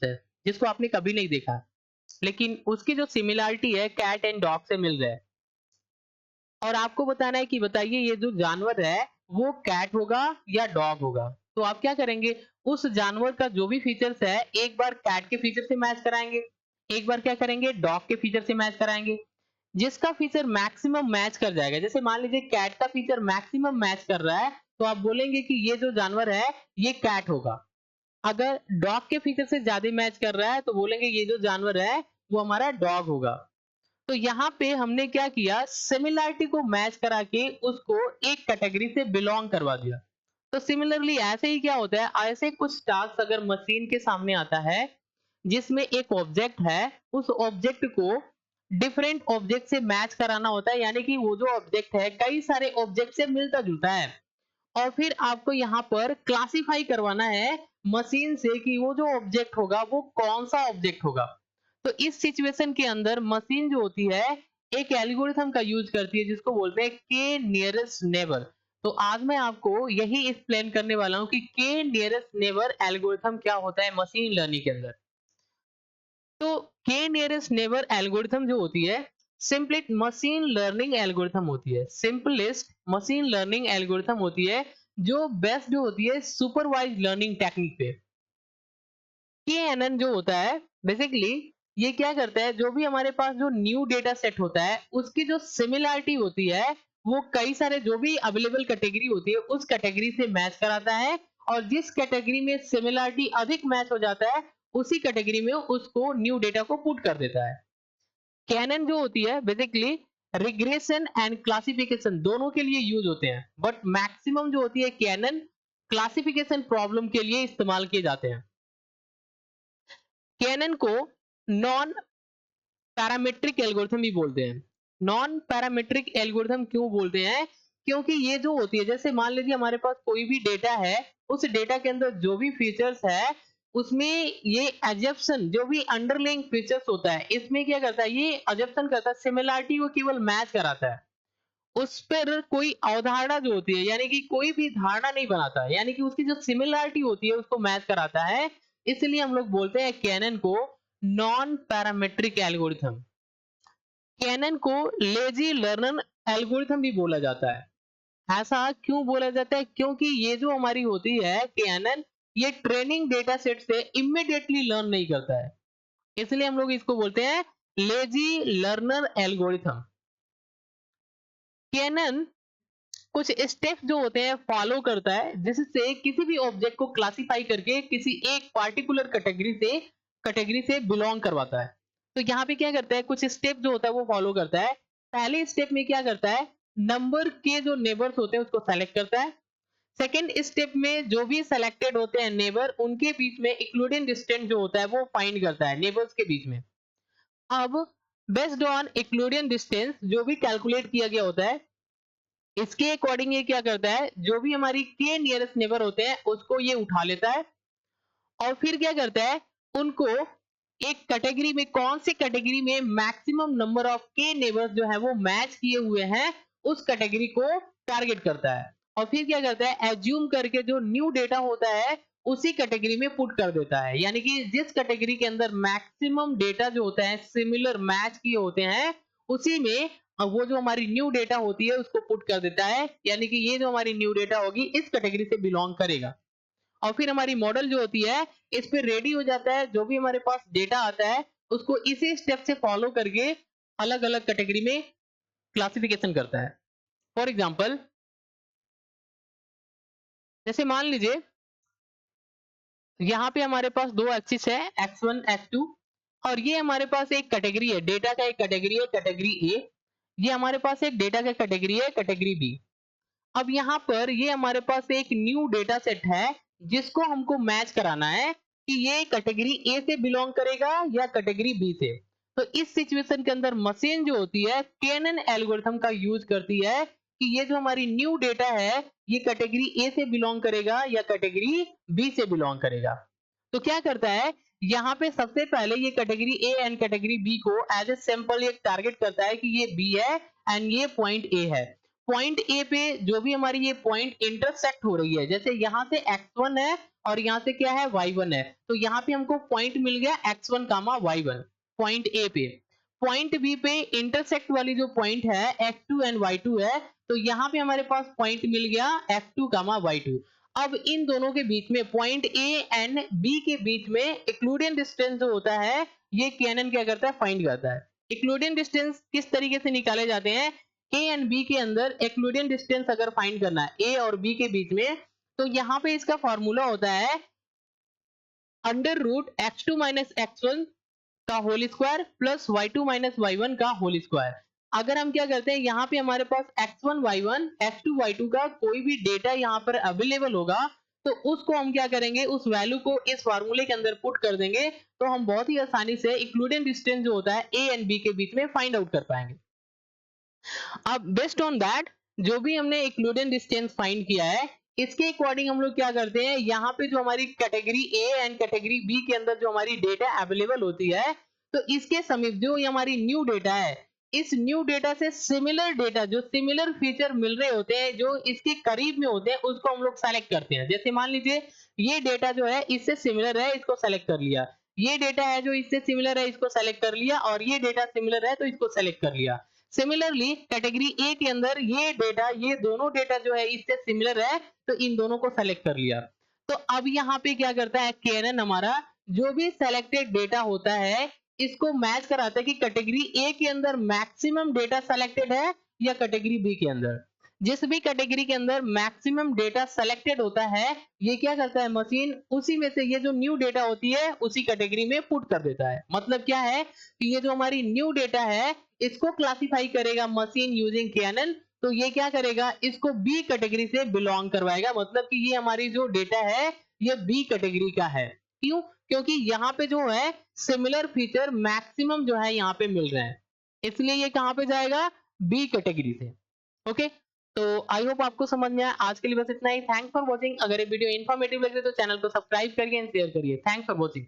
है जिसको आपने कभी नहीं देखा, लेकिन उसकी जो सिमिलरिटी है कैट एंड डॉग से मिल रहा है। और आपको बताना है कि बताइए ये जो जानवर है वो कैट होगा या डॉग होगा। तो आप क्या करेंगे, उस जानवर का जो भी फीचर्स है एक बार कैट के फीचर से मैच कराएंगे, एक बार क्या करेंगे डॉग के फीचर से मैच कराएंगे। जिसका फीचर मैक्सिमम मैच कर जाएगा, जैसे मान लीजिए कैट का फीचर मैक्सिमम मैच कर रहा है तो आप बोलेंगे कि ये जो जानवर है ये कैट होगा। अगर डॉग के फीचर से ज्यादा मैच कर रहा है तो बोलेंगे ये जो जानवर है वो हमारा डॉग होगा। तो यहाँ पे हमने क्या किया, सिमिलरिटी को मैच करा के उसको एक कैटेगरी से बिलोंग करवा दिया। तो सिमिलरली ऐसे ही क्या होता है, ऐसे कुछ टास्क अगर मशीन के सामने आता है जिसमें एक ऑब्जेक्ट है, उस ऑब्जेक्ट को डिफरेंट ऑब्जेक्ट से मैच कराना होता है, यानी कि वो जो ऑब्जेक्ट है कई सारे ऑब्जेक्ट से मिलता जुलता है। और फिर आपको यहाँ पर क्लासिफाई करवाना है मशीन से कि वो जो ऑब्जेक्ट होगा वो कौन सा ऑब्जेक्ट होगा। तो इस सिचुएशन के अंदर मशीन जो होती है एक एल्गोरिथम का यूज करती है जिसको बोलते हैं के नियरेस्ट नेबर। तो आज मैं आपको यही एक्सप्लेन करने वाला हूँ कि के नियरेस्ट नेबर एल्गोरिथम क्या होता है मशीन लर्निंग के अंदर। तो के नियरेस्ट नेबर एल्गोरिथम जो होती है सिंपली मशीन लर्निंग एल्गोरिथम होती है, सिंपलेस्ट मशीन लर्निंग एल्गोरिथम होती है जो बेस्ट जो होती है सुपरवाइज लर्निंग टेक्निक पे। केएनएन जो होता है बेसिकली ये क्या करता है, जो भी हमारे पास जो न्यू डेटा सेट होता है उसकी जो सिमिलरिटी होती है वो कई सारे जो भी अवेलेबल कैटेगरी होती है उस कैटेगरी से मैच कराता है, और जिस कैटेगरी में सिमिलरिटी अधिक मैच हो जाता है उसी कैटेगरी में उसको न्यू डेटा को पुट कर देता है। कैनन जो होती है बेसिकली रिग्रेशन एंड क्लासिफिकेशन दोनों के लिए यूज होते हैं, बट मैक्सिमम जो होती है कैनन क्लासिफिकेशन प्रॉब्लम के लिए इस्तेमाल किए जाते हैं। कैनन को नॉन पैरामीट्रिक एल्गोरिथम भी बोलते हैं। नॉन पैरामीट्रिक एल्गोरिथम क्यों बोलते हैं, क्योंकि ये जो होती है जैसे मान लीजिए हमारे पास कोई भी डेटा है, उस डेटा के अंदर जो भी फीचर्स है उसमें ये एजप्शन जो भी अंडरलाइंग फीचर्स होता है इसमें क्या करता है, ये एजप्शन करता है, सिमिलरिटी को केवल मैच कराता है। उस पर कोई अवधारणा जो होती है यानी कि कोई भी धारणा नहीं बनाता है, यानी कि उसकी जो सिमिलरिटी होती है उसको मैच कराता है। इसलिए हम लोग बोलते हैं कैनन को नॉन पैरामीट्रिक एल्गोरिथम। कैनन को लेजी लर्नर एल्गोरिथम भी बोला जाता है। ऐसा क्यों बोला जाता है, क्योंकि ये जो हमारी होती है कैनन ये ट्रेनिंग डेटा सेट से इमीडिएटली लर्न नहीं करता है, इसलिए हम लोग इसको बोलते हैं लेजी लर्नर एल्गोरिथम। कैनन कुछ स्टेप्स जो होते हैं फॉलो करता है जिससे किसी भी ऑब्जेक्ट को क्लासिफाई करके किसी एक पार्टिकुलर कैटेगरी से बिलोंग करवाता है। तो यहाँ पे क्या करता है, कुछ स्टेप जो होता है वो फॉलो करता है। पहले स्टेप में क्या करता है, नंबर के जो नेबर्स होते हैं उसको सेलेक्ट करता है। सेकेंड स्टेप में जो भी सेलेक्टेड होते हैं नेबर उनके बीच में इंक्लूडिंग डिस्टेंस जो होता है वो फाइंड करता है नेबर्स के बीच में। अब बेस्ड ऑन इंक्लूडिंग डिस्टेंस जो भी कैलकुलेट किया गया होता है इसके अकॉर्डिंग ये क्या करता है, जो भी हमारी के नियरेस्ट नेबर होते हैं उसको ये उठा लेता है और फिर क्या करता है, उनको एक कैटेगरी में कौन सी कैटेगरी में मैक्सिमम नंबर ऑफ के नेबर्स जो है वो मैच किए हुए हैं उस कैटेगरी को टारगेट करता है। और फिर क्या करता है, एज्यूम करके जो न्यू डेटा होता है उसी कैटेगरी में पुट कर देता है, यानी कि जिस कैटेगरी के अंदर मैक्सिमम डेटा जो होता है सिमिलर मैच किए होते हैं उसी में वो जो हमारी न्यू डेटा होती है उसको पुट कर देता है, यानी कि ये जो हमारी न्यू डेटा होगी इस कैटेगरी से बिलोंग करेगा। और फिर हमारी मॉडल जो होती है इस पे रेडी हो जाता है, जो भी हमारे पास डेटा आता है उसको इसी स्टेप से फॉलो करके अलग अलग कैटेगरी में क्लासिफिकेशन करता है। फॉर एग्जाम्पल जैसे मान लीजिए यहाँ पे हमारे पास दो एक्सिस है x1 x2, और ये हमारे पास एक कैटेगरी है, डेटा का एक कैटेगरी है कैटेगरी ए, ये हमारे पास एक डेटा का कैटेगरी है कैटेगरी बी। अब यहाँ पर ये हमारे पास एक न्यू डेटा सेट है जिसको हमको मैच कराना है कि ये कैटेगरी ए से बिलोंग करेगा या कैटेगरी बी से। तो इस सिचुएशन के अंदर मशीन जो होती है केनन एल्गोरिथम का यूज करती है कि ये जो हमारी न्यू डेटा है ये कैटेगरी ए से बिलोंग करेगा या कैटेगरी बी से बिलोंग करेगा। तो क्या करता है, यहाँ पे सबसे पहले ये category A and category B को एज ए सैंपल एक टारगेट करता है कि ये बी है एंड ये पॉइंट ए है। पॉइंट ए पे जो भी हमारी ये पॉइंट इंटरसेक्ट हो रही है, जैसे यहाँ से x1 है और यहाँ से क्या है y1 है, तो यहाँ पे हमको पॉइंट मिल गया x1 comma y1 point A पे। पॉइंट बी पे इंटरसेक्ट वाली जो पॉइंट है x2 एंड y2 है, तो यहाँ पे हमारे पास पॉइंट मिल गया f2 कामा y2। अब इन दोनों के बीच में पॉइंट ए एंड बी के बीच में इक्लूडियन डिस्टेंस जो होता है ये केनन क्या करता है, फाइंड करता है। इक्लूडियन डिस्टेंस किस तरीके से निकाले जाते हैं, ए एंड बी के अंदर इक्लूडियन डिस्टेंस अगर फाइंड करना है ए और बी के बीच में, तो यहाँ पे इसका फॉर्मूला होता है under root x2 minus x1 का whole square plus y2 minus y1 का होल स्क्वायर। अगर हम क्या करते हैं, यहाँ पे हमारे पास x1 y1 x2 y2 का कोई भी डेटा यहाँ पर अवेलेबल होगा, तो उसको हम क्या करेंगे, उस वैल्यू को इस फार्मूले के अंदर पुट कर देंगे, तो हम बहुत ही आसानी से इक्लूडियन डिस्टेंस जो होता है ए एंड बी के बीच में फाइंड आउट कर पाएंगे। अब बेस्ड ऑन दैट जो भी हमने इक्लूडियन डिस्टेंस फाइंड किया है, इसके अकॉर्डिंग हम लोग क्या करते हैं, यहाँ पे जो हमारी category A and category B के अंदर जो हमारी डेटा अवेलेबल होती है, तो इसके समीप जो हमारी न्यू डेटा है, इस न्यू डेटा से सिमिलर डेटा जो सिमिलर फीचर मिल रहे होते हैं, जो इसके करीब में होते हैं, उसको हम लोग सेलेक्ट करते हैं। जैसे मान लीजिए ये डेटा जो है इससे सिमिलर है, इसको सेलेक्ट कर लिया, ये डेटा है जो इससे सिमिलर है, इसको सेलेक्ट कर लिया, और ये डेटा सिमिलर है तो इसको सेलेक्ट कर लिया। सिमिलरली कैटेगरी ए के अंदर ये डेटा, ये दोनों डेटा जो है इससे सिमिलर है, तो इन दोनों को सेलेक्ट कर लिया। तो अब यहाँ पे क्या करता है केएनएन, हमारा जो भी सेलेक्टेड डेटा होता है इसको मैच कराता है कि कैटेगरी ए के अंदर मैक्सिमम डेटा सेलेक्टेड है या कैटेगरी बी के अंदर। जिस भी कैटेगरी के अंदर मैक्सिमम डेटा सेलेक्टेड होता है, ये क्या करता है मशीन, उसी में से ये जो न्यू डेटा होती है उसी कैटेगरी में पुट कर देता है। मतलब क्या है कि ये जो हमारी न्यू डेटा है इसको क्लासिफाई करेगा मशीन यूजिंग केएनएन, तो ये क्या करेगा, इसको बी कैटेगरी से बिलोंग करवाएगा। मतलब कि ये हमारी जो डेटा है ये बी कैटेगरी का है। क्यों, क्योंकि यहाँ पे जो है सिमिलर फीचर मैक्सिमम जो है यहाँ पे मिल रहे हैं, इसलिए ये कहाँ पे जाएगा, बी कैटेगरी से। ओके, तो आई होप आपको समझ में आया। आज के लिए बस इतना ही। Thanks for watching. अगर ये वीडियो इन्फॉर्मेटिव लगे तो चैनल को सब्सक्राइब करिए एंड शेयर करिए। Thanks for watching.